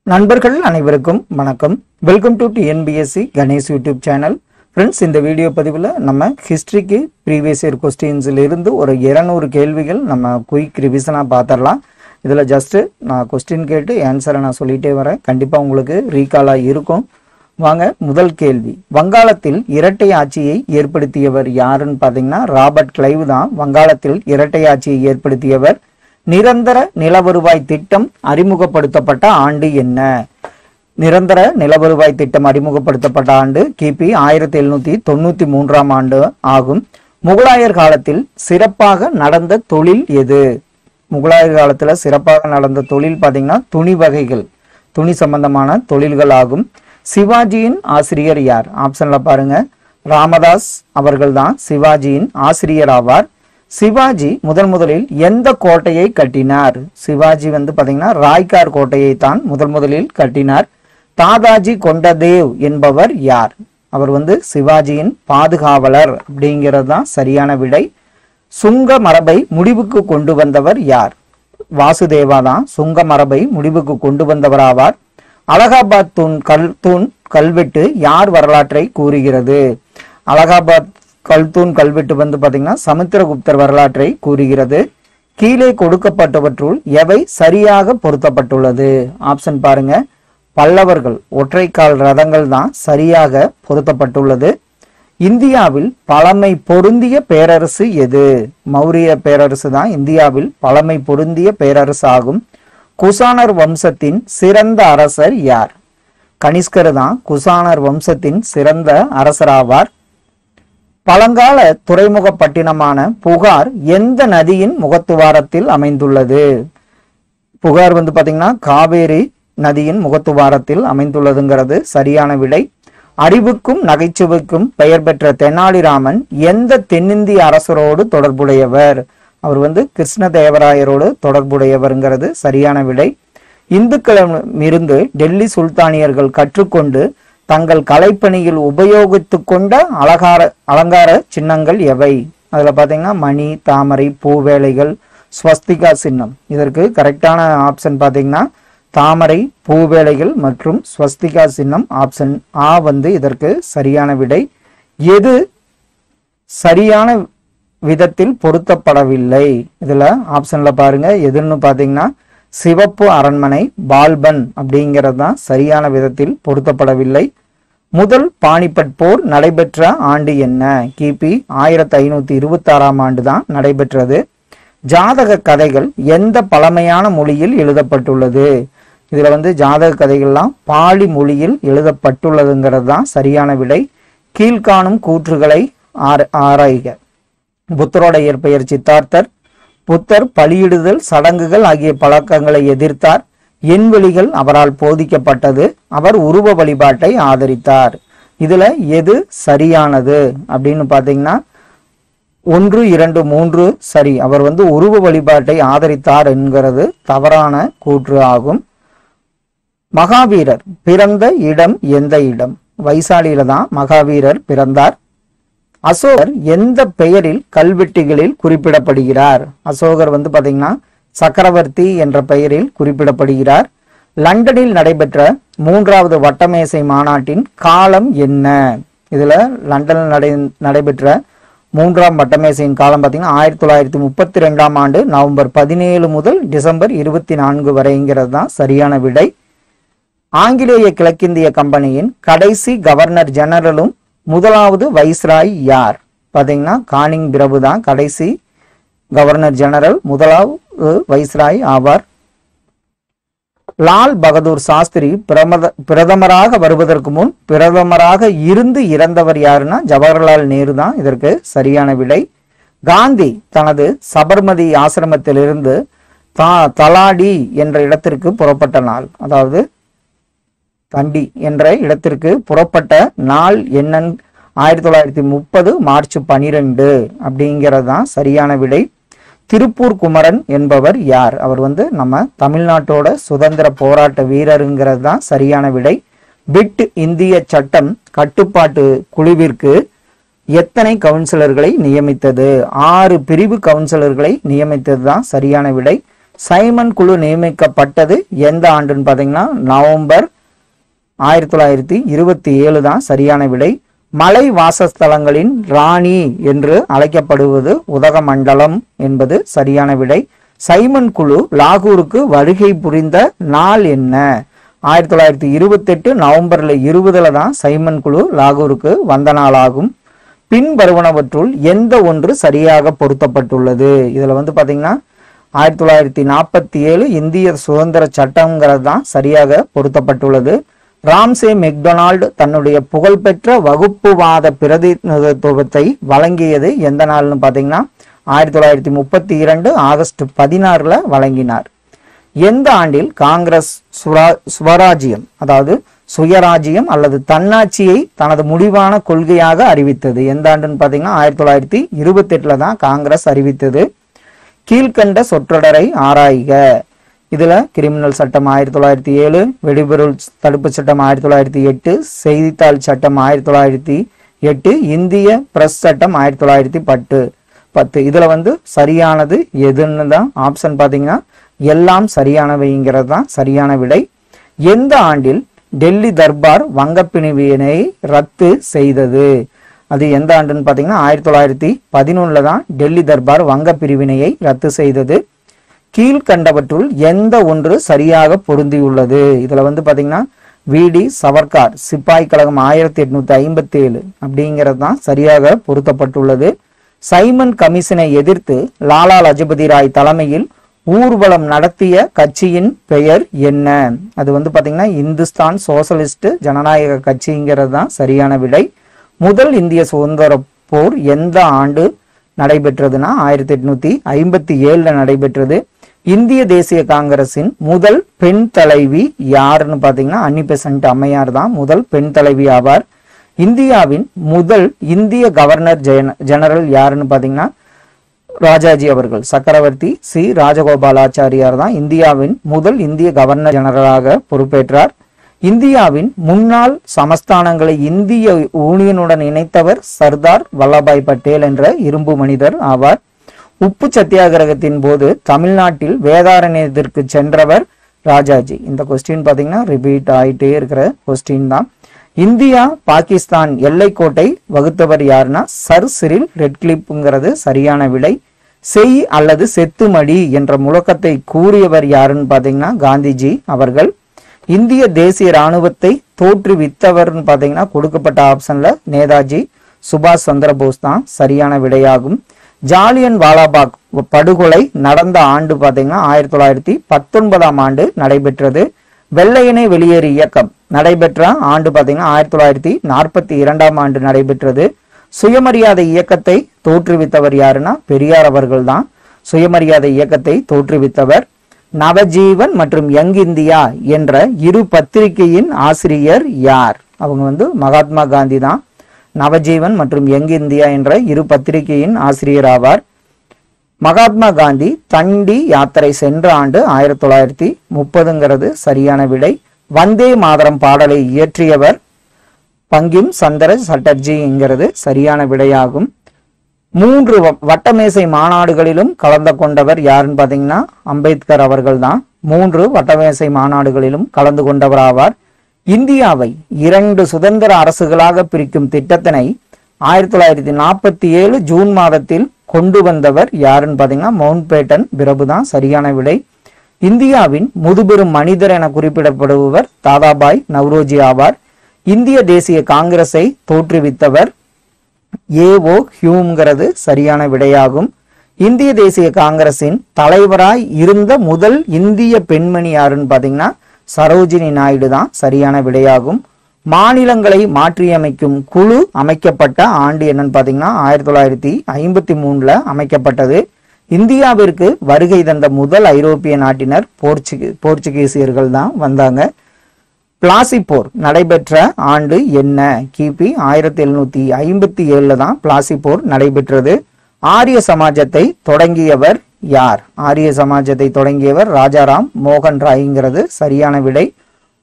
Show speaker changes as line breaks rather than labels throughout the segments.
நண்பர்கள் அனைவருக்கும் வணக்கம். Welcome to TNPSC Ganesh YouTube channel. Friends, இந்த வீடியோ பதிவில் நம்ம ஹிஸ்ட்ரிக்கு ப்ரீவியஸ் இயர் கொஸ்டின்ஸில் இருந்து ஒரு 200 கேள்விகள் நம்ம குயிக் ரிவிஷனாக பார்த்துடலாம். இதில் ஜஸ்ட்டு நான் கொஸ்டின் கேட்டு ஆன்சரை நான் சொல்லிகிட்டே வரேன். கண்டிப்பாக உங்களுக்கு ரீகாலாக இருக்கும். வாங்க, முதல் கேள்வி. வங்காளத்தில் இரட்டை ஆட்சியை ஏற்படுத்தியவர் யாருன்னு பார்த்தீங்கன்னா ராபர்ட் கிளைவ் தான் வங்காளத்தில் இரட்டை ஆட்சியை ஏற்படுத்தியவர். நிரந்தர நில வருவாய் திட்டம் அறிமுகப்படுத்தப்பட்ட ஆண்டு என்ன? நிரந்தர நில வருவாய் திட்டம் அறிமுகப்படுத்தப்பட்ட ஆண்டு கிபி 1793 ஆண்டு ஆகும். முகலாயர் காலத்தில் சிறப்பாக நடந்த தொழில் எது? முகலாயர் காலத்துல சிறப்பாக நடந்த தொழில் பார்த்தீங்கன்னா துணி வகைகள், துணி சம்பந்தமான தொழில்கள் ஆகும். சிவாஜியின் ஆசிரியர் யார்? ஆப்ஷன்ல பாருங்க, ராமதாஸ் அவர்கள் தான் சிவாஜியின் ஆசிரியர் ஆவார். சிவாஜி முதலில் எந்த கோட்டையை கட்டினார்? சிவாஜி பாத்தீங்கன்னா ராய்கார் கோட்டையை தான் முதலில் கட்டினார். தாதாஜி கொண்டதேவ் என்பவர் யார்? அவர் சிவாஜியின் பாதுகாவலர் அப்படிங்கிறது தான் சரியான விடை. சுங்க மரபை முடிவுக்கு கொண்டு வந்தவர் யார்? வாசுதேவா தான் சுங்க மரபை முடிவுக்கு கொண்டு வந்தவர் ஆவார். அலகாபாத் தூண் கல்வெட்டு யார் வரலாற்றை கூறுகிறது? அலகாபாத் கல்தூன் கல்வெட்டு பாத்தீங்கன்னா சமுத்திரகுப்தர் வரலாற்றை கூறுகிறது. கீழே கொடுக்கப்பட்டவற்றுள் எவை சரியாக பொருத்தப்பட்டுள்ளது? ஆப்ஷன் பாருங்க, பல்லவர்கள் ஒற்றைக்கால் ரதங்கள் தான் சரியாக பொருத்தப்பட்டுள்ளது. இந்தியாவில் பழமை பொருந்திய பேரரசு எது? மௌரிய பேரரசு தான் இந்தியாவில் பழமை பொருந்திய பேரரசு ஆகும். குசானர் வம்சத்தின் சிறந்த அரசர் யார்? கனிஷ்கர் தான் குசானர் வம்சத்தின் சிறந்த அரசராவார். பழங்கால துறைமுக பட்டினமான புகார் எந்த நதியின் முகத்துவாரத்தில் அமைந்துள்ளது? புகார் பாத்தீங்கன்னா காவேரி நதியின் முகத்துவாரத்தில் அமைந்துள்ளதுங்கிறது சரியான விடை. அறிவுக்கும் நகைச்சுவைக்கும் பெயர் பெற்ற தெனாலிராமன் எந்த தென்னிந்திய அரசரோடு தொடர்புடையவர்? அவர் கிருஷ்ணதேவராயரோடு தொடர்புடையவர்ங்கிறது சரியான விடை. இந்துக்களிடமிருந்து டெல்லி சுல்தானியர்கள் கற்றுக்கொண்டு தங்கள் கலைப்பணியில் உபயோகித்து கொண்ட அலங்கார சின்னங்கள் எவை? அதுல பாத்தீங்கன்னா மணி, தாமரை, பூவேலைகள், ஸ்வஸ்திகா சின்னம். இதற்கு கரெக்டான ஆப்ஷன் பாத்தீங்கன்னா தாமரை, பூவேலைகள் மற்றும் ஸ்வஸ்திகா சின்னம். ஆப்ஷன் ஆ இதற்கு சரியான விடை. எது சரியான விதத்தில் பொருத்தப்படவில்லை? இதுல ஆப்ஷன்ல பாருங்க, எதுன்னு பாத்தீங்கன்னா சிவப்பு அரண்மனை, பால்பன் அப்படிங்கிறது தான் சரியான விதத்தில் பொருத்தப்படவில்லை. முதல் பானிபட் போர் நடைபெற்ற ஆண்டு என்ன? கிபி 1526 ஆண்டு தான் நடைபெற்றது. ஜாதக கதைகள் எந்த பழமையான மொழியில் எழுதப்பட்டுள்ளது? இதுல ஜாதக கதைகள்லாம் பாலி மொழியில் எழுதப்பட்டுள்ளதுங்கிறது தான் சரியான விடை. கீழ்காணும் கூற்றுகளை ஆராய்க. புத்தரோட இயற்பெயர் சித்தார்த்தர். புத்தர் பலியிடுதல் சடங்குகள் ஆகிய பழக்கங்களை எதிர்த்தார். எண்வெளிகள் அவரால் போதிக்கப்பட்டது. அவர் உருவ வழிபாட்டை ஆதரித்தார். இதுல எது சரியானது அப்படின்னு பாத்தீங்கன்னா 1, 2, 3 சரி. அவர் உருவ வழிபாட்டை ஆதரித்தார் என்கிறது தவறான கூற்று ஆகும். மகாவீரர் பிறந்த இடம் எந்த இடம்? வைசாலியில தான் மகாவீரர் பிறந்தார். அசோகர் எந்த பெயரில் கல்வெட்டுகளில் குறிப்பிடப்படுகிறார்? அசோகர் பாத்தீங்கன்னா சக்கரவர்த்தி என்ற பெயரில் குறிப்பிடப்படுகிறார். லண்டனில் நடைபெற்ற 3வது வட்டமேசை மாநாட்டின் காலம் என்ன? இதுல லண்டனில் நடைபெற்ற 3ஆம் வட்டமேசையின் காலம் பார்த்தீங்கன்னா 1932 ஆண்டு நவம்பர் 17 முதல் டிசம்பர் 24 வரைங்கிறது தான் சரியான விடை. ஆங்கிலேய கிழக்கிந்திய கம்பெனியின் கடைசி கவர்னர் ஜெனரலும் முதலாவது வைஸ்ராய் யார்? பார்த்தீங்கன்னா கானிங் பிரபு தான் கடைசி கவர்னர் ஜெனரல், முதலாவது வைஸ்ராய் ஆவார். லால் பகதூர் சாஸ்திரி பிரதமராக வருவதற்கு முன் பிரதமராக இருந்து இறந்தவர் யாருன்னா ஜவஹர்லால் நேரு தான் இதற்கு சரியான விடை. காந்தி தனது சபர்மதி ஆசிரமத்திலிருந்து தலாடி என்ற இடத்திற்கு புறப்பட்ட நாள், அதாவது தண்டி என்ற இடத்திற்கு புறப்பட்ட நாள் என்னன்னு 1930 மார்ச் 12 அப்படிங்கிறது தான் சரியான விடை. திருப்பூர் குமரன் என்பவர் யார்? அவர் நம்ம தமிழ்நாட்டோட சுதந்திர போராட்ட வீரருங்கிறது தான் சரியான விடை. பிட் இந்திய சட்டம் கட்டுப்பாட்டு குழுவிற்கு எத்தனை கவுன்சிலர்களை நியமித்தது? 6 பிரிவு கவுன்சிலர்களை நியமித்தது தான் சரியான விடை. சைமன் குழு நியமிக்கப்பட்டது எந்த ஆண்டுன்னு பார்த்தீங்கன்னா நவம்பர் 1927 தான் சரியான விடை. மலை வாசஸ்தலங்களின் ராணி என்று அழைக்கப்படுவது உதகமண்டலம் என்பது சரியான விடை. சைமன் குழு லாகூருக்கு வருகை புரிந்த நாள் என்ன? 1928 நவம்பர்ல 20 தான் சைமன் குழு லாகூருக்கு வந்த நாளாகும். பின் வருவனவற்றுள் எந்த ஒன்று சரியாக பொருத்தப்பட்டுள்ளது? இதுல வந்து பாத்தீங்கன்னா 1947 இந்திய சுதந்திர சட்டம்ங்கிறது தான் சரியாக பொருத்தப்பட்டுள்ளது. ராம்சே மெக்டொனால்டு தன்னுடைய புகழ்பெற்ற வகுப்புவாத பிரதிநிதித்துவத்தை வழங்கியது எந்த நாள்னு பாத்தீங்கன்னா 1932 ஆகஸ்ட் 16 வழங்கினார். எந்த ஆண்டில் காங்கிரஸ் சுவராஜ்யம் அதாவது சுயராஜ்யம் அல்லது தன்னாட்சியை தனது முடிவான கொள்கையாக அறிவித்தது? எந்த ஆண்டுன்னு பாத்தீங்கன்னா 1928 தான் காங்கிரஸ் அறிவித்தது. கீழ்கண்ட சொற்றொடரை ஆராய்க. இதுல கிரிமினல் சட்டம் 1907, வெடிபொருள் தடுப்பு சட்டம் 1908, செய்தித்தாள் சட்டம் 1908, இந்திய பிரஸ் சட்டம் 1910. இதுல வந்து சரியானது எதுன்னு தான் ஆப்ஷன் பாத்தீங்கன்னா எல்லாம் சரியானவைங்கிறது தான் சரியான விடை. எந்த ஆண்டில் டெல்லி தர்பார் வங்கப்பிரிவினை ரத்து செய்தது? அது எந்த ஆண்டுன்னு பாத்தீங்கன்னா 1911 தான் டெல்லி தர்பார் வங்க பிரிவினையை ரத்து செய்தது. கீழ்கண்டவற்றுள் எந்த ஒன்று சரியாக பொருந்தியுள்ளது? இதுல வந்து பாத்தீங்கன்னா விடி சவர்கார் சிப்பாய் கழகம் 1857 அப்படிங்கிறது தான் சரியாக பொருத்தப்பட்டுள்ளது. சைமன் கமிஷனை எதிர்த்து லாலா லஜபதி ராய் தலைமையில் ஊர்வலம் நடத்திய கட்சியின் பெயர் என்ன? அது வந்து பாத்தீங்கன்னா இந்துஸ்தான் சோசலிஸ்ட் ஜனநாயக கட்சிங்கிறது தான் சரியான விடை. முதல் இந்திய சுதந்திர போர் எந்த ஆண்டு நடைபெற்றதுன்னா 1857 நடைபெற்றது. இந்திய தேசிய காங்கிரசின் முதல் பெண் தலைவி யாருன்னு பாத்தீங்கன்னா அன்னி பெசன்ட் அம்மையார் தான் முதல் பெண் தலைவி ஆவார். இந்தியாவின் முதல் இந்திய கவர்னர் ஜெனரல் யாருன்னு பாத்தீங்கன்னா ராஜாஜி அவர்கள். சக்கரவர்த்தி சி ராஜகோபாலாச்சாரியார் தான் இந்தியாவின் முதல் இந்திய கவர்னர் ஜெனரலாக பொறுப்பேற்றார். இந்தியாவின் முன்னாள் சமஸ்தானங்களை இந்திய யூனியனுடன் இணைத்தவர் சர்தார் வல்லபாய் பட்டேல் என்ற இரும்பு மனிதர் ஆவார். உப்பு சத்தியாகிரகத்தின் போது தமிழ்நாட்டில் வேதாரண்யத்திற்கு சென்றவர் ராஜாஜி. இந்த கொஸ்டின் பாத்தீங்கன்னா ரிப்பீட் ஆயிட்டே இருக்கிற கொஸ்டின் தான். இந்தியா பாகிஸ்தான் எல்லைக்கோட்டை வகுத்தவர் யாருன்னா சர் சிரில் ரெட்கிளிப்ங்கிறது சரியான விடை. செய் அல்லது செத்துமடி என்ற முழக்கத்தை கூறியவர் யாருன்னு பாத்தீங்கன்னா காந்திஜி அவர்கள். இந்திய தேசிய ராணுவத்தை தோற்றுவித்தவர்னு பாத்தீங்கன்னா கொடுக்கப்பட்ட ஆப்ஷன்ல நேதாஜி சுபாஷ் சந்திர போஸ் தான் சரியான விடையாகும். ஜாலியன் வாலாபாக் படுகொலை நடந்த ஆண்டு பாத்தீங்கன்னா 1919 ஆண்டு நடைபெற்றது. வெள்ளையனே வெளியேறு இயக்கம் நடைபெற்ற ஆண்டு பாத்தீங்கன்னா 1942 ஆண்டு நடைபெற்றது. சுயமரியாதை இயக்கத்தை தோற்றுவித்தவர் யாருன்னா பெரியார் அவர்கள் தான் சுயமரியாதை இயக்கத்தை தோற்றுவித்தவர். நவஜீவன் மற்றும் யங் இந்தியா என்ற இரு பத்திரிகையின் ஆசிரியர் யார்? அவங்க வந்து மகாத்மா காந்தி தான். நவஜீவன் மற்றும் யங் இந்தியா என்ற இரு பத்திரிகையின் ஆசிரியர் ஆவார். மகாத்மா காந்தி தண்டி யாத்திரை சென்ற ஆண்டு 1930ங்கிறது சரியான விடை. வந்தே மாதரம் பாடலை இயற்றியவர் பங்கிம் சந்திர சட்டர்ஜிங்கிறது சரியான விடையாகும். 3 வட்டமேசை மாநாடுகளிலும் கலந்து கொண்டவர் யாருன்னு பாத்தீங்கன்னா அம்பேத்கர் அவர்கள் தான் 3 வட்டமேசை மாநாடுகளிலும் கலந்து கொண்டவர் ஆவார். இந்தியாவை 2 சுதந்திர அரசுகளாக பிரிக்கும் திட்டத்தினை 1947 ஜூன் மாதத்தில் கொண்டு வந்தவர் யாருன்னு பாத்தீங்கன்னா மவுண்ட் பேட்டன் பிரபு தான் சரியான விடை. இந்தியாவின் முதுபெரும் மனிதர் என குறிப்பிடப்படுபவர் தாதாபாய் நவ்ரோஜி ஆவார். இந்திய தேசிய காங்கிரஸை தோற்றுவித்தவர் ஏஓ ஹியூம்ங்கிறது சரியான விடையாகும். இந்திய தேசிய காங்கிரசின் தலைவராய் இருந்த முதல் இந்திய பெண்மணி யாருன்னு பாத்தீங்கன்னா சரோஜினி நாயுடு தான் சரியான விடையாகும். மாநிலங்களை மாற்றியமைக்கும் குழு அமைக்கப்பட்ட ஆண்டு என்னன்னு பாத்தீங்கன்னா 1953 அமைக்கப்பட்டது. இந்தியாவிற்கு வருகை தந்த முதல் ஐரோப்பிய நாட்டினர் போர்ச்சுகீசியர்கள் தான் வந்தாங்க. பிளாசி போர் நடைபெற்ற ஆண்டு என்ன? கிபி 1757 தான் பிளாசி போர் நடைபெற்றது. ஆரிய சமாஜத்தை தொடங்கியவர் யார்? ஆரிய சமாஜத்தை தொடங்கியவர் ராஜாராம் மோகன் ராய்ங்கிறது சரியான விடை.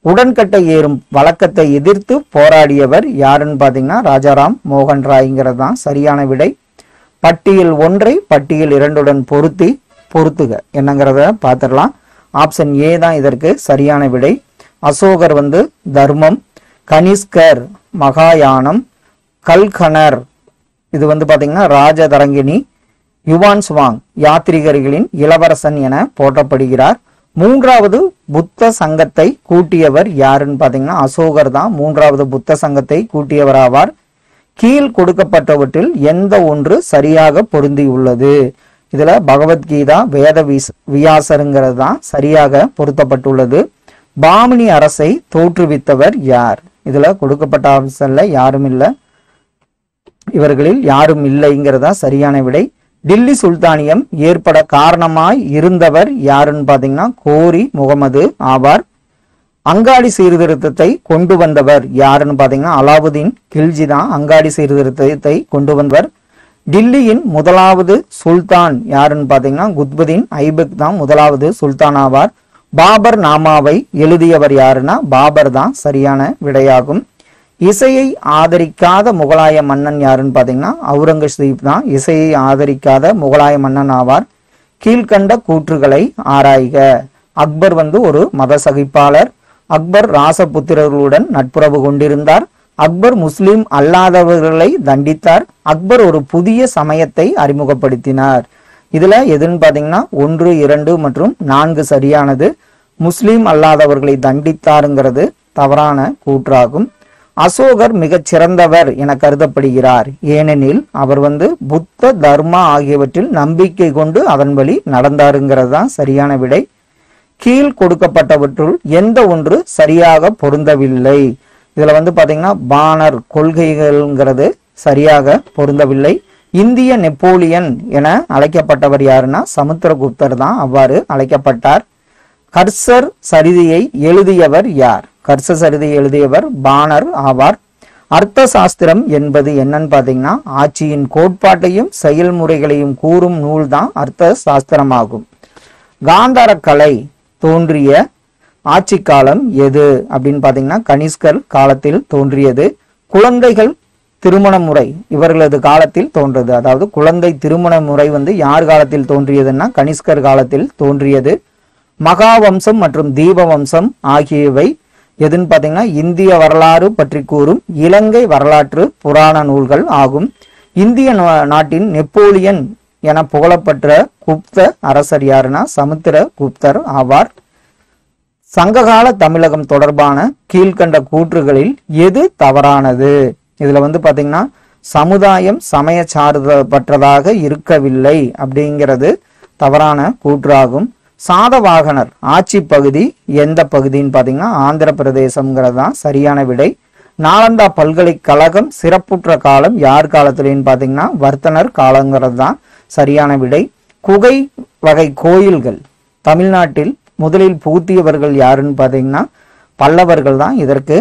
உடன்கட்டை ஏறும் வழக்கத்தை எதிர்த்து போராடியவர் யாருன்னு பாத்தீங்கன்னா ராஜாராம் மோகன் ராய்ங்கிறது தான் சரியான விடை. பட்டியல் 1 பட்டியல் 2 பொருத்தி பொறுத்துக என்னங்கிறத பார்த்துடலாம். ஆப்ஷன் ஏ தான் இதற்கு சரியான விடை. அசோகர் வந்து தர்மம், கனிஷ்கர் மகாயானம், கல்கனர் இது வந்து பாத்தீங்கன்னா ராஜதரங்கிணி, யுவான் சுவாங் யாத்ரீகர்களின் இளவரசன் என போற்றப்படுகிறார். மூன்றாவது புத்த சங்கத்தை கூட்டியவர் யாருன்னு பாத்தீங்கன்னா அசோகர் தான் மூன்றாவது புத்த சங்கத்தை கூட்டியவர் ஆவார். கீழ் கொடுக்கப்பட்டவற்றில் எந்த ஒன்று சரியாக பொருந்தியுள்ளது? இதுல பகவத்கீதா வேத வியாசருங்கிறது தான் சரியாக பொருத்தப்பட்டுள்ளது. பாமினி அரசை தோற்றுவித்தவர் யார்? இதுல கொடுக்கப்பட்ட ஆப்ஷன்ல யாரும் இல்லை, இவர்களில் யாரும் இல்லைங்கிறதா சரியான விடை. டில்லி சுல்தானியம் ஏற்பட காரணமாய் இருந்தவர் யாருன்னு பாத்தீங்கன்னா கோரி முகமது ஆவார். அங்காடி சீர்திருத்தத்தை கொண்டு வந்தவர் யாருன்னு பாத்தீங்கன்னா அலாவுதீன் கில்ஜி தான் அங்காடி சீர்திருத்தத்தை கொண்டு வந்தவர். டில்லியின் முதலாவது சுல்தான் யாருன்னு பாத்தீங்கன்னா குத்புதீன் ஐபக் தான் முதலாவது சுல்தான் ஆவார். பாபர் நாமாவை எழுதியவர் யாருன்னா பாபர் தான் சரியான விடையாகும். இசையை ஆதரிக்காத முகலாய மன்னன் யாருன்னு பாத்தீங்கன்னா அவுரங்கசீப் தான் இசையை ஆதரிக்காத முகலாய மன்னன் ஆவார். கீழ்கண்ட கூற்றுகளை ஆராய்க. அக்பர் வந்து ஒரு மத சகிப்பாளர். அக்பர் ராசபுத்திரர்களுடன் நட்புறவு கொண்டிருந்தார். அக்பர் முஸ்லிம் அல்லாதவர்களை தண்டித்தார். அக்பர் ஒரு புதிய சமயத்தை அறிமுகப்படுத்தினார். இதுல எதுன்னு பாத்தீங்கன்னா 1, 2 மற்றும் 4 சரியானது. முஸ்லிம் அல்லாதவர்களை தண்டித்தாருங்கிறது தவறான கூற்றாகும். அசோகர் மிகச் சிறந்தவர் என கருதப்படுகிறார். ஏனெனில் அவர் வந்து புத்த தர்மா ஆகியவற்றில் நம்பிக்கை கொண்டு அதன் வழி நடந்தாருங்கிறது தான் சரியான விடை. கீழ் கொடுக்கப்பட்டவற்றுள் எந்த ஒன்று சரியாக பொருந்தவில்லை? இதுல வந்து பாத்தீங்கன்னா பானர் கொள்கைகள்ங்கிறது சரியாக பொருந்தவில்லை. இந்திய நெப்போலியன் என அழைக்கப்பட்டவர் யாருன்னா சமுத்திரகுப்தர் தான் அவ்வாறு அழைக்கப்பட்டார். கர்சர் சரிதையை எழுதியவர் யார்? கர்சர் சரிதையை எழுதியவர் பானர் ஆவார். அர்த்த சாஸ்திரம் என்பது என்னன்னு பாத்தீங்கன்னா ஆட்சியின் கோட்பாட்டையும் செயல்முறைகளையும் கூறும் நூல் தான் அர்த்த சாஸ்திரமாகும். காந்தார கலை தோன்றிய ஆட்சி காலம் எது அப்படின்னு பாத்தீங்கன்னா கனிஷ்கர் காலத்தில் தோன்றியது. குழந்தைகள் திருமண முறை இவர்களது காலத்தில் தோன்றது. அதாவது குழந்தை திருமண முறை வந்து யார் காலத்தில் தோன்றியதுன்னா கனிஷ்கர் காலத்தில் தோன்றியது. மகாவம்சம் மற்றும் தீபவம்சம் ஆகியவை எதுன்னு பாத்தீங்கன்னா இந்திய வரலாறு பற்றி கூறும் இலங்கை வரலாற்று புராண நூல்கள் ஆகும். இந்திய நாட்டின் நெப்போலியன் என புகழப்பட்ட குப்த அரசர் யாருன்னா சமுத்திரகுப்தர் ஆவார். சங்ககால தமிழகம் தொடர்பான கீழ்கண்ட கூற்றுகளில் எது தவறானது? இதுல வந்து பாத்தீங்கன்னா சமுதாயம் சமய சார்பற்றதாக இருக்கவில்லை அப்படிங்கிறது தவறான கூற்றாகும். சாதவாகனர் ஆட்சி பகுதி எந்த பகுதின்னு பாத்தீங்கன்னா ஆந்திர பிரதேசம்ங்கிறது தான் சரியான விடை. நாலந்தா பல்கலைக்கழகம் சிறப்புற்ற காலம் யார் காலத்திலேன்னு பாத்தீங்கன்னா வர்த்தனர் காலங்கிறது தான் சரியான விடை. குகை வகை கோயில்கள் தமிழ்நாட்டில் முதலில் புகுத்தியவர்கள் யாருன்னு பாத்தீங்கன்னா பல்லவர்கள் தான். இதற்கு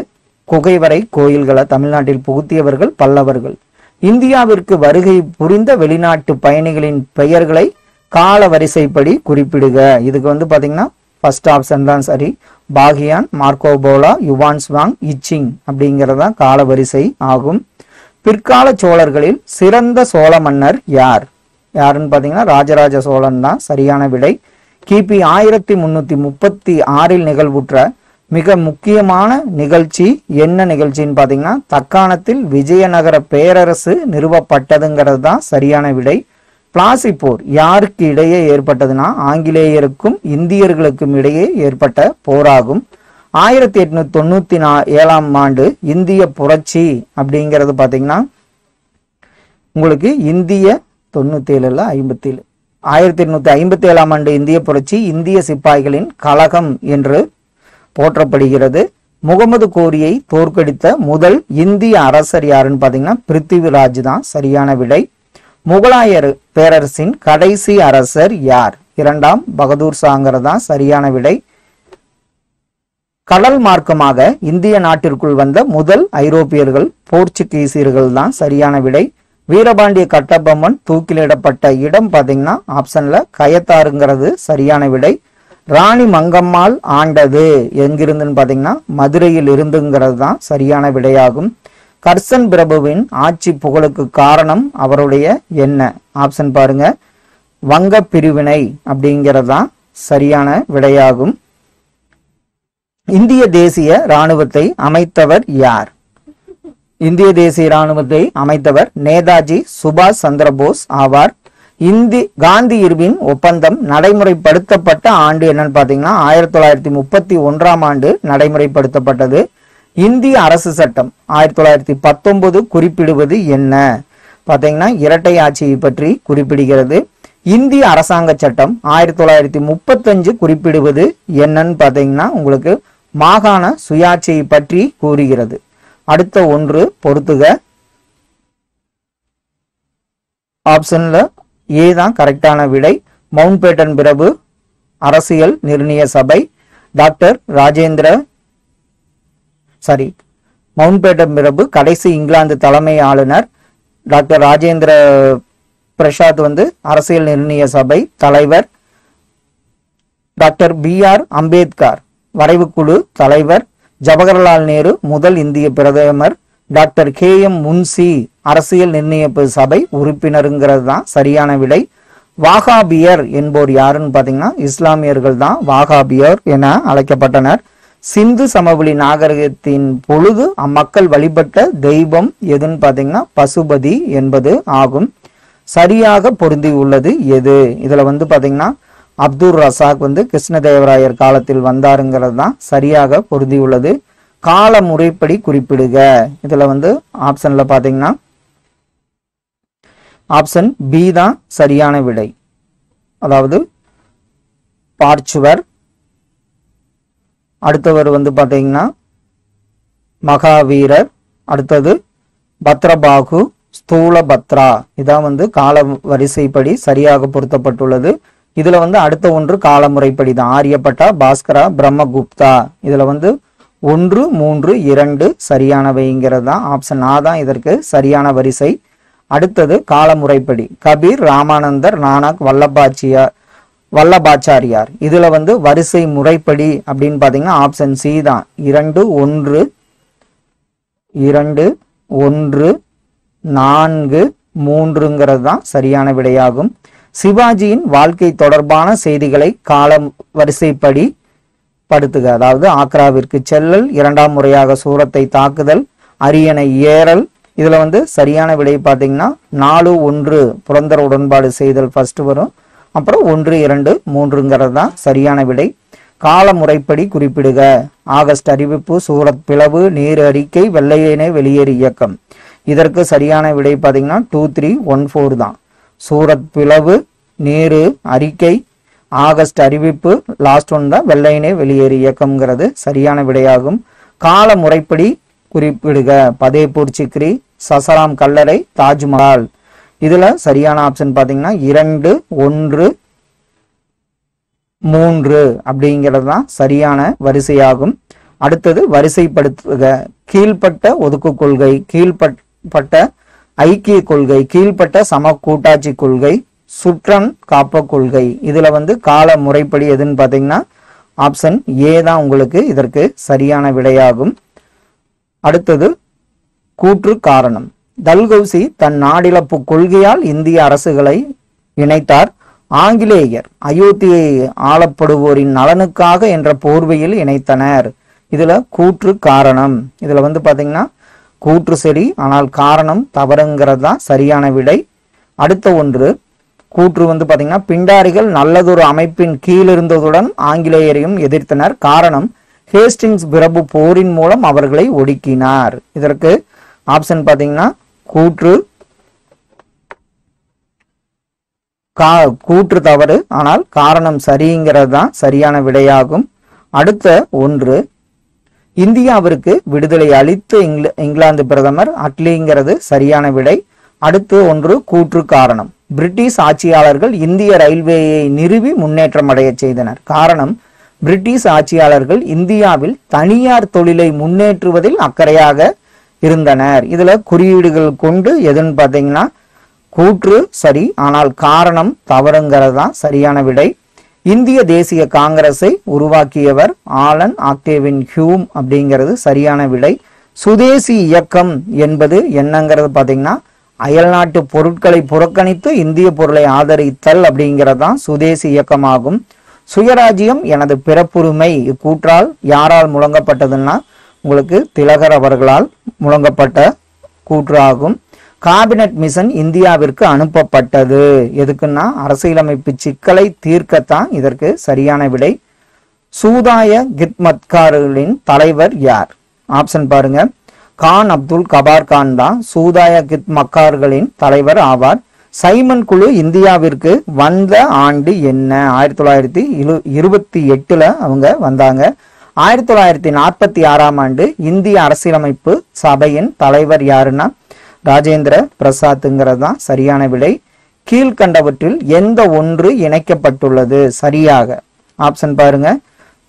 குகைவரை கோயில்களை தமிழ்நாட்டில் புகுத்தியவர்கள் பல்லவர்கள். இந்தியாவிற்கு வருகை புரிந்த வெளிநாட்டு பயணிகளின் பெயர்களை கால வரிசைப்படி குறிப்பிடுக. இதுக்கு வந்து பாத்தீங்கன்னா ஃபர்ஸ்ட் ஆப்ஷன் தான் சரி. பாகியான், மார்க்கோபோலா, யுவான் சுவாங், இச்சிங் அப்படிங்கிறதா கால வரிசை ஆகும். பிற்கால சோழர்களில் சிறந்த சோழ மன்னர் யார்? யாருன்னு பாத்தீங்கன்னா ராஜராஜ சோழன் தான் சரியான விடை. கிபி 1336 நிகழ்வுற்ற மிக முக்கியமான நிகழ்ச்சி என்ன நிகழ்ச்சின்னு பாத்தீங்கன்னா தக்காணத்தில் விஜயநகர பேரரசு நிறுவப்பட்டதுங்கிறது தான் சரியான விடை. பிளாசி போர் யாருக்கு இடையே ஏற்பட்டதுன்னா ஆங்கிலேயருக்கும் இந்தியர்களுக்கும் இடையே ஏற்பட்ட போராகும். 1897 ஆண்டு இந்திய புரட்சி அப்படிங்கிறது பாத்தீங்கன்னா உங்களுக்கு இந்திய 97 1857 ஆண்டு இந்திய புரட்சி இந்திய சிப்பாய்களின் கழகம் என்று போற்றப்படுகிறது. முகமது கோரியை தோற்கடித்த முதல் இந்திய அரசர் யாருன்னு பாத்தீங்கன்னா பிருத்திவிராஜ் தான் சரியான விடை. முகலாயர் பேரரசின் கடைசி அரசர் யார்? 2ஆம் பகதூர் ஷாங்கிறது தான் சரியான விடை. கடல் மார்க்கமாக இந்திய நாட்டிற்குள் வந்த முதல் ஐரோப்பியர்கள் போர்ச்சுகீசியர்கள் தான் சரியான விடை. வீரபாண்டிய கட்டபொம்மன் தூக்கிலிடப்பட்ட இடம் பாத்தீங்கன்னா ஆப்ஷன்ல கயத்தாறுங்கிறது சரியான விடை. ராணி மங்கம்மாள் ஆண்டது எங்கிருந்துன்னு பாத்தீங்கன்னா மதுரையில் இருந்துங்கிறது தான் சரியான விடையாகும். கர்சன் பிரபுவின் ஆட்சி புகழுக்கு காரணம் அவருடைய என்ன? ஆப்ஷன் பாருங்க. வங்க பிரிவினை அப்படிங்கிறது தான் சரியான விடையாகும். இந்திய தேசிய இராணுவத்தை அமைத்தவர் யார்? இந்திய தேசிய இராணுவத்தை அமைத்தவர் நேதாஜி சுபாஷ் சந்திரபோஸ் ஆவார். காந்தி இர்வின் ஒப்பந்தம் நடைமுறைப்படுத்தப்பட்ட ஆண்டு என்னன்னு பாத்தீங்கன்னா 1931ஆம் ஆண்டு நடைமுறைப்படுத்தப்பட்டது. இந்திய அரசு சட்டம் 1919 குறிப்பிடுவது என்ன? பாத்தீங்கன்னா இரட்டை ஆட்சியை பற்றி குறிப்பிடுகிறது. இந்திய அரசாங்க சட்டம் 1935 குறிப்பிடுவது என்னன்னு பாத்தீங்கன்னா உங்களுக்கு மாகாண சுயாட்சியை பற்றி கூறுகிறது. அடுத்த ஒன்று பொறுத்துக. ஆப்ஷன்ல ஏ தான் கரெக்டான விடை. மவுண்ட் பேட்டன் பிரபு அரசியல் நிர்ணய சபை. மவுண்ட் பேட்டன் பிரபு கடைசி இங்கிலாந்து தலைமை ஆளுநர். டாக்டர் ராஜேந்திர பிரசாத் அரசியல் நிர்ணய சபை தலைவர். டாக்டர் BR அம்பேத்கர் வரைவுக்குழு தலைவர். ஜவஹர்லால் நேரு முதல் இந்திய பிரதமர். டாக்டர் KM முன்சி அரசியல் நிர்ணய சபை உறுப்பினருங்கிறது தான் சரியான விடை. வாகாபியர் என்போர் யாருன்னு பாத்தீங்கன்னா இஸ்லாமியர்கள் தான் வாகாபியர் என அழைக்கப்பட்டனர். சிந்து சமவெளி நாகரிகத்தின் பொழுது அம்மக்கள் வழிபட்ட தெய்வம் எதுன்னு பாத்தீங்கன்னா பசுபதி என்பது ஆகும். சரியாக பொருந்தி உள்ளது எது? இதுல பாத்தீங்கன்னா அப்துல் ரசாக் கிருஷ்ணதேவராயர் காலத்தில் வந்தாருங்கிறது தான் சரியாக பொருந்தி உள்ளது. கால முறைப்படி குறிப்பிடுக. இதுல ஆப்ஷன்ல பாத்தீங்கன்னா ஆப்ஷன் பி தான் சரியான விடை. அதாவது பார்ச்சுவர். அடுத்தவர் பாத்தீங்கன்னா மகாவீரர். அடுத்தது பத்ரபாகு, ஸ்தூலபத்ரா. இதான் கால வரிசைப்படி சரியாக பொருத்தப்பட்டுள்ளது. இதுல அடுத்த ஒன்று காலமுறைப்படி தான். ஆரியப்பட்டா, பாஸ்கரா, பிரம்மகுப்தா. இதுல 1, 3, 2 சரியானவைங்கிறது தான். ஆப்ஷன் ஆ தான் இதற்கு சரியான வரிசை. அடுத்தது காலமுறைப்படி. கபீர், ராமானந்தர், நானக், வல்லபாச்சாரியார். இதுல வரிசை முறைப்படி அப்படின்னு பாத்தீங்கன்னா ஆப்ஷன் சி தான். 2, 1, 4, 3ங்கிறது தான் சரியான விடையாகும். சிவாஜியின் வாழ்க்கை தொடர்பான செய்திகளை கால வரிசைப்படி படுத்துக. அதாவது ஆக்ராவிற்கு செல்லல், 2ஆம் முறையாக சூரத்தை தாக்குதல், அரியணை ஏறல். இதுல சரியான விடை பாத்தீங்கன்னா 4, 1 புரந்தர உடன்பாடு செய்தல் ஃபர்ஸ்ட் வரும். அப்புறம் 1, 2, 3ங்கிறது தான் சரியான விடை. கால முறைப்படி குறிப்பிடுக. ஆகஸ்ட் அறிவிப்பு, சூரத் பிளவு, நீர் அறிக்கை, வெள்ளையனே வெளியேறு இயக்கம். இதற்கு சரியான விடை பாத்தீங்கன்னா 2, 3, 1, 4 தான். சூரத் பிளவு, நீரு அறிக்கை, ஆகஸ்ட் அறிவிப்பு, லாஸ்ட் ஒன் தான் வெள்ளையனே வெளியேறு இயக்கம்ங்கிறது சரியான விடையாகும். கால முறைப்படி குறிப்பிடுக. பதேபூர் சிக்ரி, சசராம் கல்லறை, தாஜ்மஹால். இதுல சரியான ஆப்ஷன் பாத்தீங்கன்னா 2, 1, 3 அப்படிங்கிறது தான் சரியான வரிசையாகும். அடுத்தது வரிசைப்படுத்துக. கீழ்பட்ட ஒதுக்கு கொள்கை, கீழ்பட்ட ஐக்கிய கொள்கை, கீழ்பட்ட சம கூட்டாட்சி கொள்கை, சுற்றன் காப்ப கொள்கை. இதுல கால முறைப்படி எதுன்னு பாத்தீங்கன்னா ஆப்ஷன் ஏ தான் உங்களுக்கு இதற்கு சரியான விடையாகும். அடுத்தது கூற்று காரணம். டல்ஹௌசி தன் நாடிழப்பு கொள்கையால் இந்திய அரசுகளை இணைத்தார். ஆங்கிலேயர் அயோத்தியை ஆளப்படுவோரின் நலனுக்காக என்ற போர்வையில் இணைத்தனர். இதுல கூற்று காரணம். இதுல பாத்தீங்கன்னா கூற்று சரி, ஆனால் காரணம் தவறுங்கிறது தான் சரியான விடை. அடுத்த ஒன்று கூற்று பாத்தீங்கன்னா பிண்டாரிகள் நல்லதொரு அமைப்பின் கீழ் இருந்ததுடன் ஆங்கிலேயரையும் எதிர்த்தனர். காரணம் ஹேஸ்டிங்ஸ் பிரபு போரின் மூலம் அவர்களை ஒடுக்கினார். இதற்கு ஆப்ஷன் பாத்தீங்கன்னா கூற்று தவறு, ஆனால் காரணம் சரிங்கிறது தான் சரியான விடையாகும். அடுத்த ஒன்று இந்தியாவிற்கு விடுதலை அளித்த இங்கிலாந்து பிரதமர் அட்லிங்கிறது சரியான விடை. அடுத்து ஒன்று கூற்று காரணம். பிரிட்டிஷ் ஆட்சியாளர்கள் இந்திய ரயில்வேயை நிறுவி முன்னேற்றம் அடைய செய்தனர். காரணம் பிரிட்டிஷ் ஆட்சியாளர்கள் இந்தியாவில் தனியார் தொழிலை முன்னேற்றுவதில் அக்கறையாக இருந்தனர். இதுல குறியீடுகள் கொண்டு எதுன்னு பாத்தீங்கன்னா கூற்று சரி, ஆனால் காரணம் தவறுங்கிறது தான் சரியான விடை. இந்திய தேசிய காங்கிரஸை உருவாக்கியவர் ஆலன் ஆக்டேவின் ஹியூம் அப்படிங்கிறது சரியான விடை. சுதேசி இயக்கம் என்பது என்னங்கிறது பாத்தீங்கன்னா அயல்நாட்டு பொருட்களை புறக்கணித்து இந்திய பொருளை ஆதரித்தல் அப்படிங்கிறதான் சுதேசி இயக்கமாகும். சுயராஜ்யம் எனது பிறப்புரிமை இக்கூற்றால் யாரால் முழங்கப்பட்டதுன்னா உங்களுக்கு திலகர் அவர்களால் முழங்கப்பட்ட கூற்று ஆகும். கேபினட் மிஷன் இந்தியாவிற்கு அனுப்பப்பட்டது எதுக்குன்னா அரசியலமைப்பு சிக்கலை தீர்க்கத்தான் இதற்கு சரியான விடை. சூதாய கித்மத்கார்களின் தலைவர் யார்? ஆப்ஷன் பாருங்க. கான் அப்துல் கபார் கான் தான் சூதாய கித்மக்கார்களின் தலைவர் ஆவார். சைமன் குழு இந்தியாவிற்கு வந்த ஆண்டு என்ன? 1928 அவங்க வந்தாங்க. 1946 ஆண்டு இந்திய அரசியலமைப்பு சபையின் தலைவர் யாருன்னா ராஜேந்திர பிரசாத்ங்கிறது தான் சரியான விடை. கீழ்கண்டவற்றில் எந்த ஒன்று இணைக்கப்பட்டுள்ளது சரியாக? ஆப்ஷன் பாருங்க.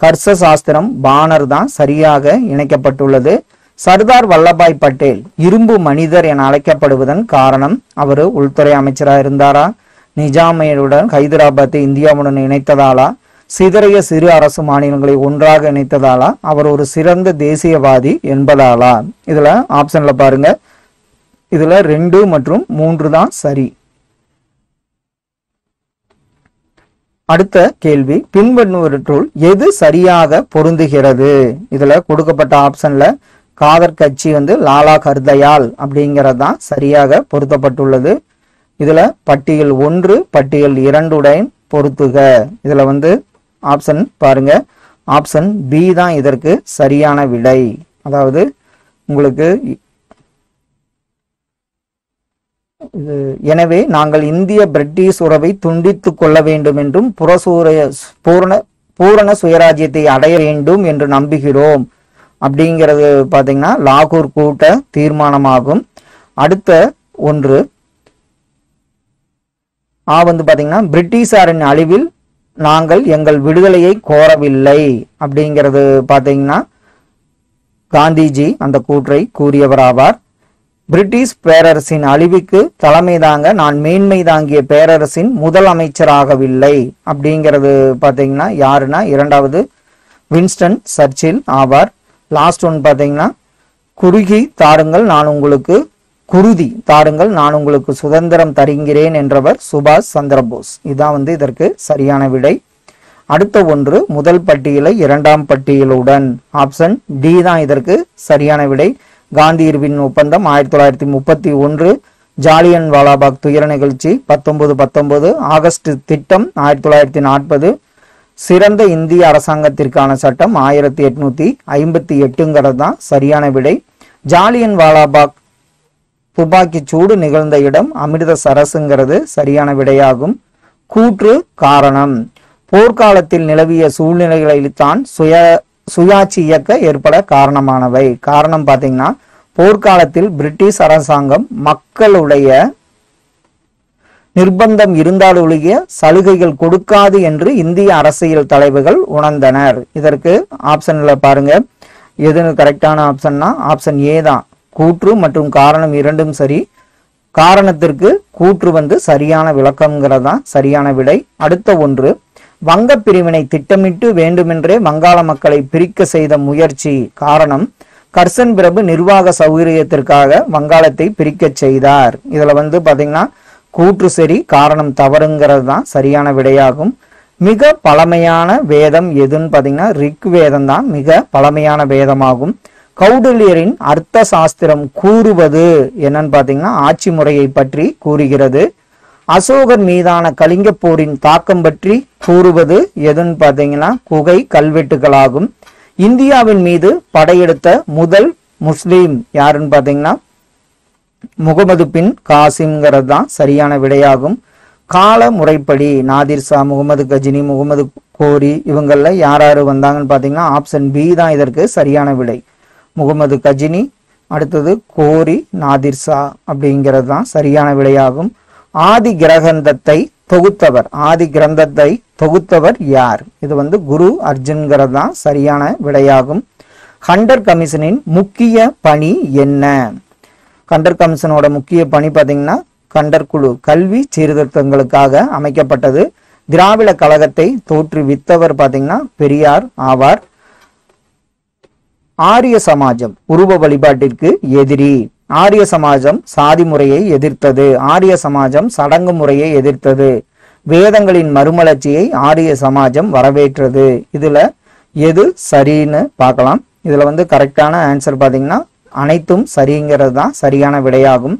கர்ச சாஸ்திரம் பானர் தான் சரியாக இணைக்கப்பட்டுள்ளது. சர்தார் வல்லபாய் பட்டேல் இரும்பு மனிதர் என அழைக்கப்படுவதன் காரணம் அவரு உள்துறை அமைச்சராக இருந்தாரா? நிஜாமையுடன் ஹைதராபாத்தை இந்தியாவுடன் இணைத்ததாலா? சிதறிய சிறு அரசு மாநிலங்களை ஒன்றாக இணைத்ததாலா? அவர் ஒரு சிறந்த தேசியவாதி என்பதாலா? இதுல ஆப்ஷன்ல பாருங்க. இதுல 2 மற்றும் 3 தான் சரி. அடுத்த கேள்வி, பின்வருவற்றுள் எது சரியாக பொருந்துகிறது? இதுல கொடுக்கப்பட்ட ஆப்ஷன்ல காதர் கட்சி லாலா கர்தயால் அப்படிங்கிறது தான் சரியாக பொருத்தப்பட்டுள்ளது. இதுல பட்டியல் 1 பட்டியல் 2 உடன் பொருத்துக. இதுல ஆப்ஷன் பாருங்க. ஆப்ஷன் பி தான் இதற்கு சரியான விடை. அதாவது உங்களுக்கு எனவே நாங்கள் இந்திய பிரிட்டிஷ் உறவை துண்டித்துக் கொள்ள வேண்டும் என்றும் பூரண சுயராஜ்யத்தை அடைய வேண்டும் என்று நம்புகிறோம் அப்படிங்கிறது பாத்தீங்கன்னா லாகூர் கூட்ட தீர்மானமாகும். அடுத்த ஒன்று பாத்தீங்கன்னா பிரிட்டிஷாரின் அழிவில் நாங்கள் எங்கள் விடுதலையை கோரவில்லை அப்படிங்கிறது பாத்தீங்கன்னா காந்திஜி அந்த கூற்றை கூறியவராவார். பிரிட்டிஷ் பேரரசின் அழிவுக்கு தலைமை தாங்க நான் மேன்மை தாங்கிய பேரரசின் முதல் அமைச்சராகவில்லை அப்படிங்கிறது பாத்தீங்கன்னா யாருன்னா இரண்டாவது வின்ஸ்டன் சர்ச்சில் ஆவார். லாஸ்ட் ஒன் பாத்தீங்கன்னா குறுதி தாருங்கள் நான் உங்களுக்கு சுதந்திரம் தருகிறேன் என்றவர் சுபாஷ் சந்திரபோஸ். இதான் இதற்கு சரியான விடை. அடுத்த ஒன்று முதல் பட்டியலை இரண்டாம் பட்டியலுடன். ஆப்ஷன் டி தான் இதற்கு சரியான விடை. காந்தி இர்வின் ஒப்பந்தம் 1931, ஜாலியன் வாலாபாக் துயர நிகழ்ச்சி 1919, ஆகஸ்ட் திட்டம் 1940, சிறந்த இந்திய அரசாங்கத்திற்கான சட்டம் 1858 தான் சரியான விடை. ஜாலியன் வாலாபாக் துப்பாக்கி சூடு நிகழ்ந்த இடம் அமிர்தசரஸ்ங்கிறது சரியான விடையாகும். கூற்று காரணம் போர்க்காலத்தில் நிலவிய சூழ்நிலைகளில் தான் சுயாட்சி இயக்க ஏற்பட காரணமானவை. காரணம் பாத்தீங்கன்னா போர்க்காலத்தில் பிரிட்டிஷ் அரசாங்கம் மக்களுடைய நிர்பந்தம் இருந்தாலொழிய சலுகைகள் கொடுக்காது என்று இந்திய அரசியல் தலைவர்கள் உணர்ந்தனர். இதற்கு ஆப்ஷன்ல பாருங்க. எது கரெக்டான ஆப்ஷன்னா ஆப்ஷன் ஏ தான். கூற்று மற்றும் காரணம் இரண்டும் சரி. காரணத்திற்கு கூற்று சரியான விளக்கம்ங்கிறதான் சரியான விடை. அடுத்த ஒன்று வங்க பிரிவினை திட்டமிட்டு வேண்டுமென்றே வங்காள மக்களை பிரிக்க செய்த முயற்சி. காரணம் கர்சன் பிரபு நிர்வாக சௌகரியத்திற்காக வங்காளத்தை பிரிக்க செய்தார். இதுல பாத்தீங்கன்னா கூற்று சரி, காரணம் தவறுங்கிறது தான் சரியான விடையாகும். மிக பழமையான வேதம் எதுன்னு பாத்தீங்கன்னா ரிக் வேதம் தான் மிக பழமையான வேதமாகும். கௌடில்யரின் அர்த்த சாஸ்திரம் கூறுவது என்னன்னு பாத்தீங்கன்னா ஆட்சி முறையை பற்றி கூறுகிறது. அசோகர் மீதான கலிங்க போரின் தாக்கம் பற்றி கூறுவது எதுன்னு பாத்தீங்கன்னா குகை கல்வெட்டுகளாகும். இந்தியாவின் மீது படையெடுத்த முதல் முஸ்லீம் யாருன்னு பாத்தீங்கன்னா முகமது பின் காசிம்ங்கிறது தான் சரியான விடையாகும். கால முறைப்படி நாதிர் ஷா, முகமது கஜினி, முகமது கோரி இவங்கள யார் வந்தாங்கன்னு பாத்தீங்கன்னா ஆப்ஷன் பி தான் இதற்கு சரியான விடை. முகமது கஜினி, அடுத்தது கோரி, நாதிர் ஷா அப்படிங்கிறது தான் சரியான விடையாகும். ஆதி கிரந்தத்தை தொகுத்தவர் யார்? இது குரு அர்ஜுன்கிறது தான் சரியான விடையாகும். ஹண்டர் கமிஷனின் முக்கிய பணி என்ன? கண்டர் கமிஷனோட முக்கிய பணி பாத்தீங்கன்னா கண்டர் குழு கல்வி சீர்திருத்தங்களுக்காக அமைக்கப்பட்டது. திராவிட கழகத்தை தோற்றுவித்தவர் பாத்தீங்கன்னா பெரியார் ஆவார். ஆரிய சமாஜம் உருவ வழிபாட்டிற்கு எதிரி. ஆரிய சமாஜம் சாதி முறையை எதிர்த்தது. ஆரிய சமாஜம் சடங்கு முறையை எதிர்த்தது. வேதங்களின் மறுமலர்ச்சியை ஆரிய சமாஜம் வரவேற்றது. இதுல எது சரின்னு பார்க்கலாம். இதுல வந்து கரெக்டான ஆன்சர் பாத்தீங்கன்னா அனைத்தும் சரிங்கிறது தான் சரியான விடையாகும்.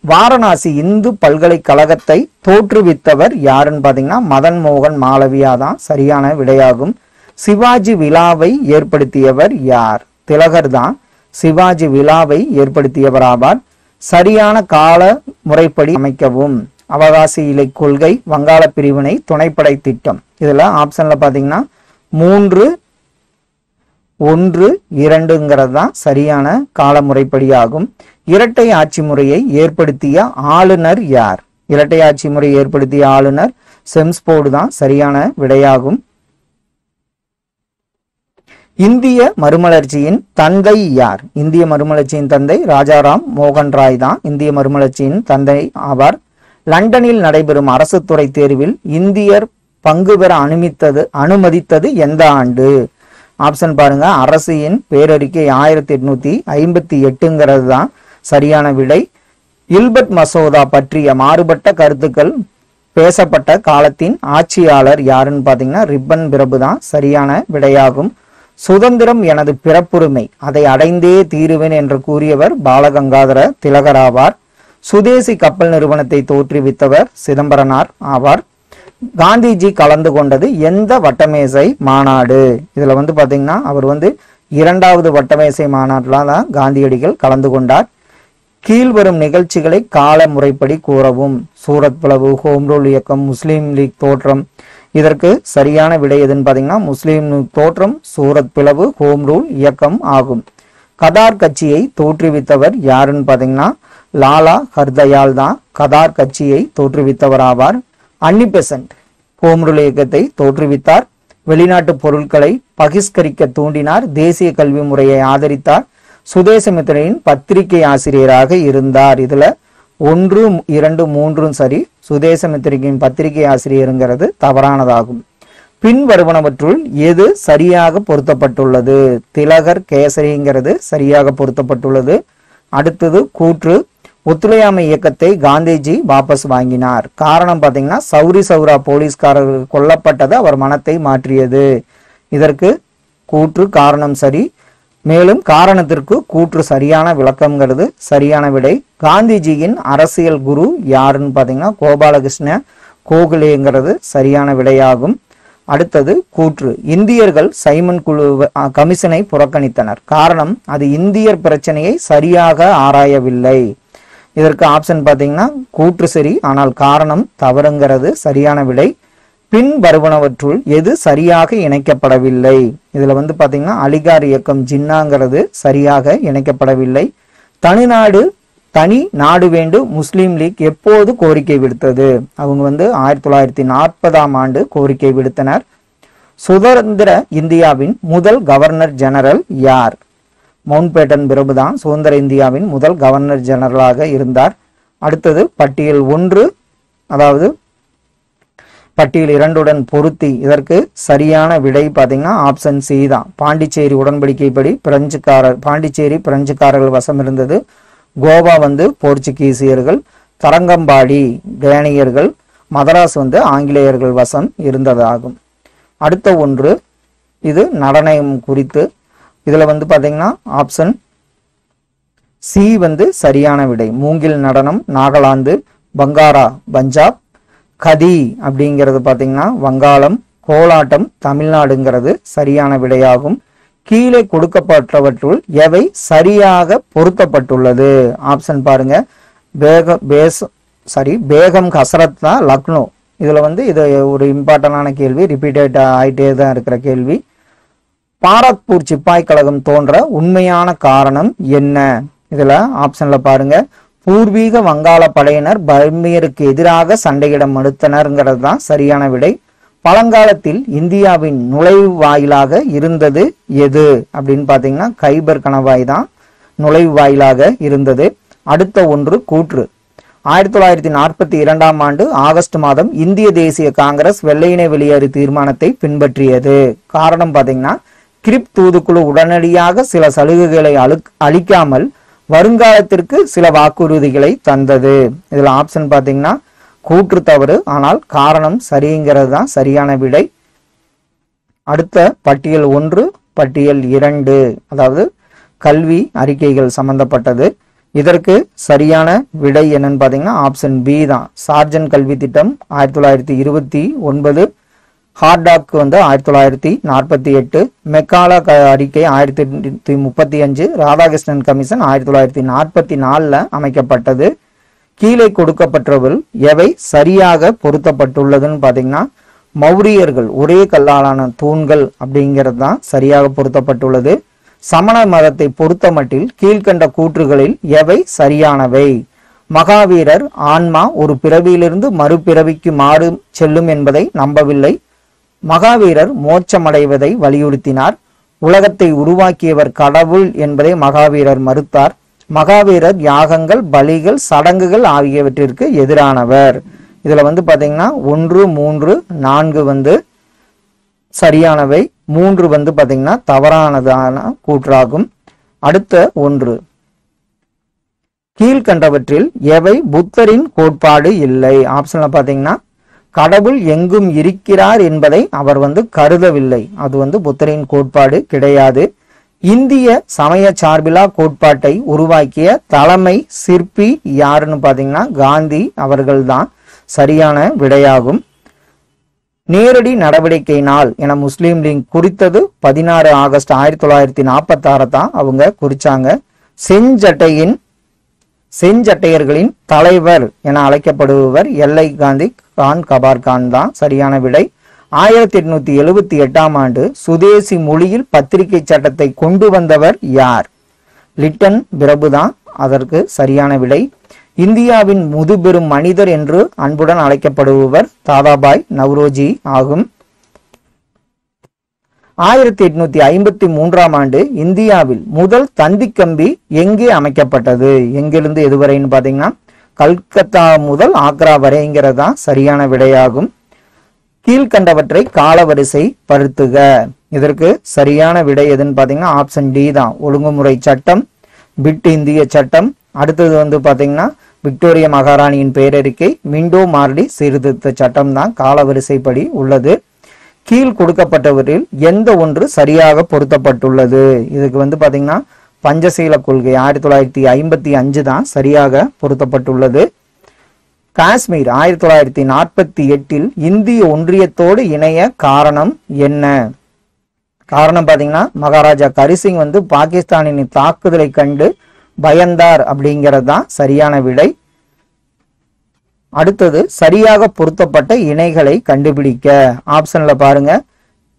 வாரணாசி இந்து பல்கலைக்கழகத்தை தோற்றுவித்தவர் யாருன்னு பாத்தீங்கன்னா மதன் மோகன் மாளவியா தான் சரியான விடையாகும். சிவாஜி விழாவை ஏற்படுத்தியவர் யார்? திலகர் தான் சிவாஜி விழாவை ஏற்படுத்தியவர் ஆவார். சரியான கால முறைப்படி அமைக்கவும். அவகாசி இலை கொள்கை, வங்காள பிரிவினை, துணைப்படை திட்டம். இதுல ஆப்ஷன்ல பாத்தீங்கன்னா 3, 1, 2ங்கிறது தான் சரியான கால முறைப்படியாகும். இரட்டை ஆட்சி முறையை ஏற்படுத்திய ஆளுநர் யார்? இரட்டை ஆட்சி முறை ஏற்படுத்திய ஆளுநர் செம்ஸ்போர்டு தான் சரியான விடையாகும். இந்திய மறுமலர்ச்சியின் தந்தை யார்? இந்திய மறுமலர்ச்சியின் தந்தை ராஜாராம் மோகன் ராய் தான் இந்திய மறுமலர்ச்சியின் தந்தை ஆவார். லண்டனில் நடைபெறும் அரசு துறை தேர்வில் இந்தியர் பங்கு பெற அனுமதித்தது எந்த ஆண்டு? ஆப்ஷன் பாருங்க. அரசின் பேரறிக்கை 1858ங்கிறது தான் சரியான விடை. இல்பர்ட் மசோதா பற்றிய மாறுபட்ட கருத்துக்கள் பேசப்பட்ட காலத்தின் ஆட்சியாளர் யாருன்னு பாத்தீங்கன்னா ரிப்பன் பிரபு தான் சரியான விடையாகும். சுதந்திரம் எனது பிறப்புரிமை, அதை அடைந்தே தீருவேன் என்று கூறியவர் பாலகங்காதர திலகர் ஆவார். சுதேசி கப்பல் நிறுவனத்தை தோற்றுவித்தவர் சிதம்பரனார் ஆவார். காந்திஜி கலந்து கொண்டது எந்த வட்டமேசை மாநாடு? இதுல வந்து பாத்தீங்கன்னா அவர் வந்து 2வது வட்டமேசை மாநாட்டில் தான் காந்தியடிகள் கலந்து கொண்டார். கீழ்வரும் நிகழ்ச்சிகளை கால முறைப்படி கூறவும். சூரத் பிளவு, ஹோம் ரூல் இயக்கம், முஸ்லீம் லீக் தோற்றம். இதற்கு சரியான விடை எதுன்னு பாத்தீங்கன்னா முஸ்லீம் லீக் தோற்றம், சூரத் பிளவு, ஹோம் ரூல் இயக்கம் ஆகும். கதார் கட்சியை தோற்றுவித்தவர் யாருன்னு பாத்தீங்கன்னா லாலா ஹர்தயால் தான் கதார் கட்சியை தோற்றுவித்தவர் ஆவார். அன்னி-பெசன்ட் ஹோம் ரூல் இயக்கத்தை தோற்றுவித்தார். வெளிநாட்டு பொருட்களை பகிஷ்கரிக்க தூண்டினார். தேசிய கல்வி முறையை ஆதரித்தார். சுதேசமித்திரனின் பத்திரிகை ஆசிரியராக இருந்தார். இதுல 1, 2, 3 சரி. சுதேசமித்திரிகையின் பத்திரிகை ஆசிரியருங்கிறது தவறானதாகும். பின் வருவனவற்றுள் எது சரியாக பொருத்தப்பட்டுள்ளது? திலகர் கேசரிங்கிறது சரியாக பொருத்தப்பட்டுள்ளது. அடுத்தது கூற்று. ஒத்துழையாமை இயக்கத்தை காந்திஜி வாபஸ் வாங்கினார். காரணம் பாத்தீங்கன்னா சௌரி சௌரா போலீஸ்காரர்கள் கொல்லப்பட்டது அவர் மனத்தை மாற்றியது. இதற்கு கூற்று காரணம் சரி. மேலும் காரணத்திற்கு கூற்று சரியான விளக்கம்ங்கிறது சரியான விடை. காந்திஜியின் அரசியல் குரு யாருன்னு பாத்தீங்கன்னா கோபாலகிருஷ்ண கோகலேங்கிறது சரியான விடையாகும். அடுத்தது கூற்று. இந்தியர்கள் சைமன் குழு கமிஷனை புறக்கணித்தனர். காரணம் அது இந்தியர் பிரச்சனையை சரியாக ஆராயவில்லை. இதற்கு ஆப்ஷன் பாத்தீங்கன்னா கூற்று சரி, ஆனால் காரணம் தவறுங்கிறது சரியான விடை. பின் வருவனவற்றுள் எது சரியாக இணைக்கப்படவில்லை? இதுல வந்து பாத்தீங்கன்னா அலிகார் இயக்கம் ஜின்னாங்கிறது சரியாக இணைக்கப்படவில்லை. தனி நாடு வேண்டும் முஸ்லீம் லீக் எப்போது கோரிக்கை விடுத்தது? அவங்க வந்து 1940ஆம் ஆண்டு கோரிக்கை விடுத்தனர். சுதந்திர இந்தியாவின் முதல் கவர்னர் ஜெனரல் யார்? மவுண்ட் பேட்டன் பிரபு தான் சுதந்திர இந்தியாவின் முதல் கவர்னர் ஜெனரலாக இருந்தார். அடுத்தது பட்டியல் 1, அதாவது பட்டியல் 2உடன் பொருத்தி. இதற்கு சரியான விடை பாத்தீங்கன்னா ஆப்ஷன் சி தான். பாண்டிச்சேரி உடன்படிக்கைப்படி பாண்டிச்சேரி பிரெஞ்சுக்காரர்கள் வசம் இருந்தது. கோவா வந்து போர்ச்சுகீசியர்கள், தரங்கம்பாடி டேனியர்கள், மதராஸ் வந்து ஆங்கிலேயர்கள் வசம் இருந்ததாகும். அடுத்த ஒன்று இது நடனம் குறித்து. இதுல வந்து பாத்தீங்கன்னா ஆப்ஷன் சி வந்து சரியான விடை. மூங்கில் நடனம் நாகாலாந்து, பங்காரா பஞ்சாப், கதி அப்படிங்கிறது பாத்தீங்கன்னா வங்காளம், கோலாட்டம் தமிழ்நாடுங்கிறது சரியான விடையாகும். கீழே கொடுக்கப்பட்டவற்றுள் எவை சரியாக பொருத்தப்பட்டுள்ளது? ஆப்ஷன் பாருங்க. பேகம் ஹசரத் தான் லக்னோ. இதுல வந்து இது ஒரு இம்பார்ட்டன்டான கேள்வி, ரிப்பீட்டட் ஆயிட்டே தான் இருக்கிற கேள்வி. பாரத்பூர் சிப்பாய் கழகம் தோன்ற உண்மையான காரணம் என்ன? இதுல ஆப்ஷன்ல பாருங்க. பூர்வீக வங்காள படையினர் பர்மியருக்கு எதிராக சண்டையிட மறுத்தனர்ங்கிறது தான் சரியான விடை. பழங்காலத்தில் இந்தியாவின் நுழைவு வாயிலாக இருந்தது எது அப்படின்னு பாத்தீங்கன்னா கைபர் கணவாய் தான் நுழைவு வாயிலாக இருந்தது. அடுத்த ஒன்று கூற்று. 1942ஆம் ஆண்டு ஆகஸ்ட் மாதம் இந்திய தேசிய காங்கிரஸ் வெள்ளையினை வெளியேறு தீர்மானத்தை பின்பற்றியது. காரணம் பாத்தீங்கன்னா கிரிப் தூதுக்குழு உடனடியாக சில சலுகைகளை அளிக்காமல் வருங்காலத்திற்கு சில வாக்குறுதிகளை தந்தது. இதுல ஆப்ஷன் பாத்தீங்கன்னா கூற்று தவறு, ஆனால் காரணம் சரிங்கிறது தான் சரியான விடை. அடுத்த பட்டியல் 1 பட்டியல் 2, அதாவது கல்வி அறிக்கைகள் சம்பந்தப்பட்டது. இதற்கு சரியான விடை என்னன்னு பாத்தீங்கன்னா ஆப்ஷன் பி தான். சார்ஜன் கல்வி திட்டம் 1929, ஹார்டாக் 1948, மெக்காலா அறிக்கை 1835, ராதாகிருஷ்ணன் கமிஷன் 1944 அமைக்கப்பட்டது. கீழே கொடுக்கப்பட்டவர்கள் எவை சரியாக பொருத்தப்பட்டுள்ளதுன்னு பாத்தீங்கன்னா மௌரியர்கள் ஒரே கல்லாலான தூண்கள் அப்படிங்கிறது தான் சரியாக பொருத்தப்பட்டுள்ளது. சமண மதத்தை பொறுத்த மட்டில் கீழ்கண்ட கூற்றுகளில் எவை சரியானவை? மகாவீரர் ஆன்மா ஒரு பிறவியிலிருந்து மறுபிறவிக்கு மாறு செல்லும் என்பதை நம்பவில்லை. மகாவீரர் மோட்சமடைவதை வலியுறுத்தினார். உலகத்தை உருவாக்கியவர் கடவுள் என்பதை மகாவீரர் மறுத்தார். மகாவீரர் யாகங்கள், பலிகள், சடங்குகள் ஆகியவற்றிற்கு எதிரானவர். இதுல பாத்தீங்கன்னா 1, 3, 4 சரியானவை, 3 பாத்தீங்கன்னா தவறானதான கூற்றாகும். அடுத்த 1, கீழ்கண்டவற்றில் எவை புத்தரின் கோட்பாடு இல்லை? ஆப்ஷன்ல பாத்தீங்கன்னா கடவுள் எங்கும் இருக்கிறார் என்பதை அவர் கருதவில்லை. அது புத்தரின் கோட்பாடு கிடையாது. இந்திய சமய சார்பிலா கோட்பாட்டை உருவாக்கிய தலைமை சிற்பி யாருன்னு பாத்தீங்கன்னா காந்தி அவர்கள்தான் சரியான விடையாகும். நேரடி நடவடிக்கை நாள் என முஸ்லீம் லீக் குறித்தது 16 ஆகஸ்ட் 1946 தான் அவங்க குறிச்சாங்க. செஞ்சட்டையர்களின் தலைவர் என அழைக்கப்படுபவர் எல்லை காந்தி கான் கபார் கான் தான் சரியான விடை. 1878 ஆண்டு சுதேசி மொழியில் பத்திரிகை சட்டத்தை கொண்டு வந்தவர் யார்? லிட்டன் பிரபு தான் அதற்கு சரியான விடை. இந்தியாவின் முதுபெரும் மனிதர் என்று அன்புடன் அழைக்கப்படுபவர் தாதாபாய் நவ்ரோஜி ஆகும். 1853 ஆண்டு இந்தியாவில் முதல் தந்தி கம்பி எங்கே அமைக்கப்பட்டது? எங்கிருந்து எதுவரைன்னு பாத்தீங்கன்னா கல்கத்தா முதல் ஆக்ரா வரைங்கிறதா சரியான விடையாகும். கீழ்கண்டவற்றை காலவரிசை படுத்துக. இதற்கு சரியான விடை எதுன்னு பாத்தீங்கன்னா ஆப்ஷன் டி தான். ஒழுங்குமுறை சட்டம், பிட் இந்திய சட்டம், அடுத்தது பாத்தீங்கன்னா விக்டோரிய மகாராணியின் பேரறிக்கை, மிண்டோ மார்டி சீர்திருத்த சட்டம் தான் காலவரிசைப்படி உள்ளது. கீழ் கொடுக்கப்பட்டவற்றில் எந்த ஒன்று சரியாக பொருத்தப்பட்டுள்ளது? இதுக்கு பாத்தீங்கன்னா பஞ்சசீல கொள்கை 1955 தான் சரியாக பொருத்தப்பட்டுள்ளது. காஷ்மீர் 1948 இந்திய ஒன்றியத்தோடு இணைய காரணம் என்ன? காரணம் பாத்தீங்கன்னா மகாராஜா கரிசிங் பாகிஸ்தானின் தாக்குதலை கண்டு பயந்தார் அப்படிங்கிறது தான் சரியான விடை. அடுத்தது சரியாக பொருத்தப்பட்ட இணைகளை கண்டுபிடிக்க. ஆப்ஷன்ல பாருங்க,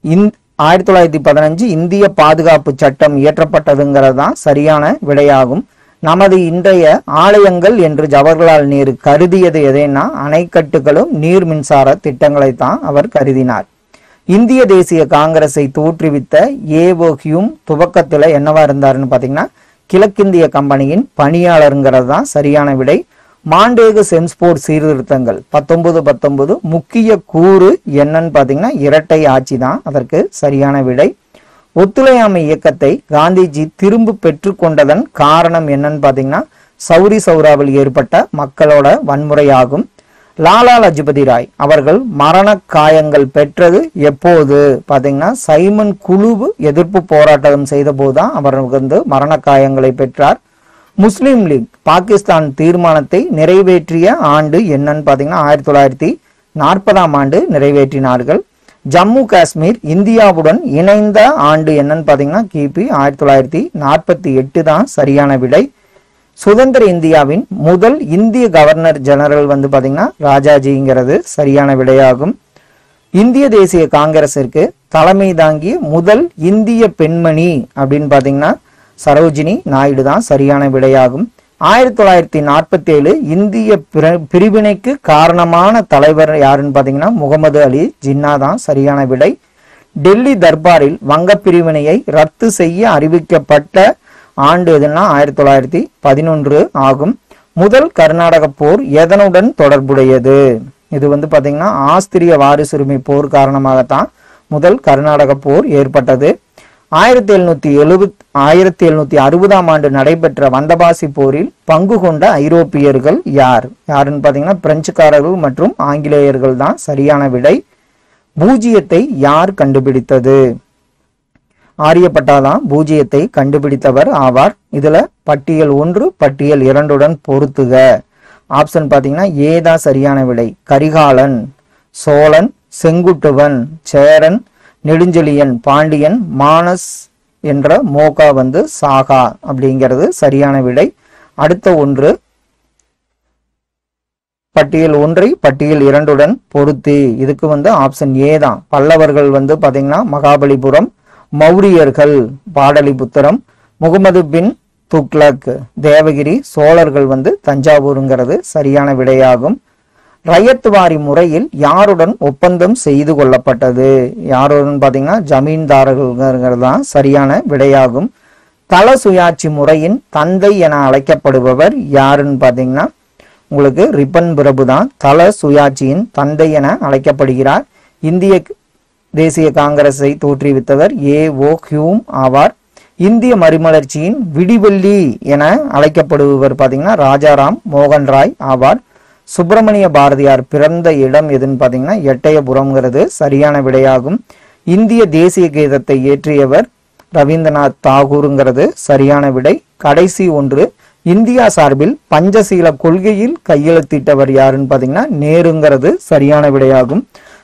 1915 இந்திய பாதுகாப்பு சட்டம் இயற்றப்பட்டதுங்கிறது தான் சரியான விடையாகும். நமது இன்றைய ஆலயங்கள் என்று ஜவஹர்லால் நேரு கருதியது எதைன்னா அணைக்கட்டுகளும் நீர் மின்சார திட்டங்களை தான் அவர் கருதினார். இந்திய தேசிய காங்கிரஸை தோற்றுவித்த ஏவோ ஹியூம் துவக்கத்துல என்னவா இருந்தாருன்னு பாத்தீங்கன்னா கிழக்கிந்திய கம்பெனியின் பணியாளருங்கிறது தான் சரியான விடை. மாண்டேகு செம்ஸ்போர்ட் சீர்திருத்தங்கள் 1919 முக்கிய கூறு என்னன்னு பாத்தீங்கன்னா இரட்டை ஆட்சி தான் அதற்கு சரியான விடை. ஒத்துழையாமை இயக்கத்தை காந்திஜி திரும்ப பெற்றுக்கொண்டதன் காரணம் என்னன்னு பாத்தீங்கன்னா சௌரி சௌராவில் ஏற்பட்ட மக்களோட வன்முறையாகும். லாலா லஜபதி ராய் அவர்கள் மரண காயங்கள் பெற்றது எப்போது பாத்தீங்கன்னா சைமன் குழு எதிர்ப்பு போராட்டம் செய்த போதுதான் அவர் மரண காயங்களை பெற்றார். முஸ்லீம் லீக் பாகிஸ்தான் தீர்மானத்தை நிறைவேற்றிய ஆண்டு என்னன்னு பாத்தீங்கன்னா 1940 ஆண்டு நிறைவேற்றினார்கள். ஜம்மு காஷ்மீர் இந்தியாவுடன் இணைந்த ஆண்டு என்னன்னு பாத்தீங்கன்னா கிபி 1948 தான் சரியான விடை. சுதந்திர இந்தியாவின் முதல் இந்திய கவர்னர் ஜெனரல் பாத்தீங்கன்னா ராஜாஜிங்கிறது சரியான விடையாகும். இந்திய தேசிய காங்கிரசிற்கு தலைமை தாங்கிய முதல் இந்திய பெண்மணி அப்படின்னு பாத்தீங்கன்னா சரோஜினி நாயுடு தான் சரியான விடையாகும். 1947 இந்திய பிரிவினைக்கு காரணமான தலைவர் யாருன்னு பாத்தீங்கன்னா முகமது அலி ஜின்னா தான் சரியான விடை. டெல்லி தர்பாரில் வங்க பிரிவினையை ரத்து செய்ய அறிவிக்கப்பட்ட ஆண்டு எதுனா 1911 ஆகும். முதல் கர்நாடக போர் எதனுடன் தொடர்புடையது? இது பாத்தீங்கன்னா ஆஸ்திரிய வாரிசுரிமை போர் காரணமாகத்தான் முதல் கர்நாடக போர் ஏற்பட்டது. 1760ஆம் ஆண்டு நடைபெற்ற வந்தவாசி போரில் பங்கு கொண்ட ஐரோப்பியர்கள் யார்? யாருன்னு பார்த்தீங்கன்னா பிரெஞ்சுக்காரர்கள் மற்றும் ஆங்கிலேயர்கள் தான் சரியான விடை. பூஜ்ஜியத்தை யார் கண்டுபிடித்தது? ஆரியப்பட்டா தான் பூஜ்ஜியத்தை கண்டுபிடித்தவர் ஆவார். இதுல பட்டியல் 1 பட்டியல் 2 பொருத்துக. ஆப்ஷன் பார்த்தீங்கன்னா ஏ தான் சரியான விடை. கரிகாலன், சோழன், செங்குட்டுவன், சேரன், நெடுஞ்செழியன், பாண்டியன், மானஸ் என்ற மோகா சாகா அப்படிங்கிறது சரியான விடை. அடுத்த ஒன்று பட்டியல் 1 பட்டியல் 2 பொருத்தி. இதுக்கு ஆப்ஷன் ஏ தான். பல்லவர்கள் பாத்தீங்கன்னா மகாபலிபுரம், மௌரியர்கள் பாடலிபுத்திரம், முகமது பின் துக்ளக் தேவகிரி, சோழர்கள் தஞ்சாவூருங்கிறது சரியான விடையாகும். ரயத்வாரி முறையில் யாருடன் ஒப்பந்தம் செய்து கொள்ளப்பட்டது? யாருடன் பார்த்தீங்கன்னா ஜமீன்தாரர்கள் தான் சரியான விடையாகும். தல சுயாட்சி முறையின் தந்தை என அழைக்கப்படுபவர் யாருன்னு பார்த்தீங்கன்னா உங்களுக்கு ரிப்பன் பிரபு தான் தல சுயாட்சியின் தந்தை என அழைக்கப்படுகிறார். இந்திய தேசிய காங்கிரஸை தோற்றுவித்தவர் ஏ.ஓ. ஹியூம் ஆவார். இந்திய மறுமலர்ச்சியின் விடிவெள்ளி என அழைக்கப்படுபவர் பார்த்தீங்கன்னா ராஜாராம் மோகன் ராய் ஆவார். சுப்பிரமணிய பாரதியார் பிறந்த இடம் எதுன்னு பார்த்தீங்கன்னா எட்டயபுரம்ங்கிறது சரியான விடையாகும். இந்திய தேசிய கீதத்தை இயற்றியவர் ரவீந்திரநாத் தாகூருங்கிறது சரியான விடை. கடைசி ஒன்று, இந்தியா சார்பில் பஞ்சசீல கொள்கையில் கையெழுத்திட்டவர் யாருன்னு பார்த்தீங்கன்னா நேருங்கிறது சரியான விடையாகும்.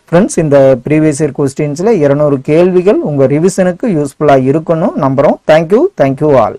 ஃப்ரெண்ட்ஸ், இந்த ப்ரீவியஸ் இயர் கொஸ்டின்ஸில் 200 கேள்விகள் உங்கள் ரிவிஷனுக்கு யூஸ்ஃபுல்லாக இருக்கணும் நம்புகிறோம். Thank you all.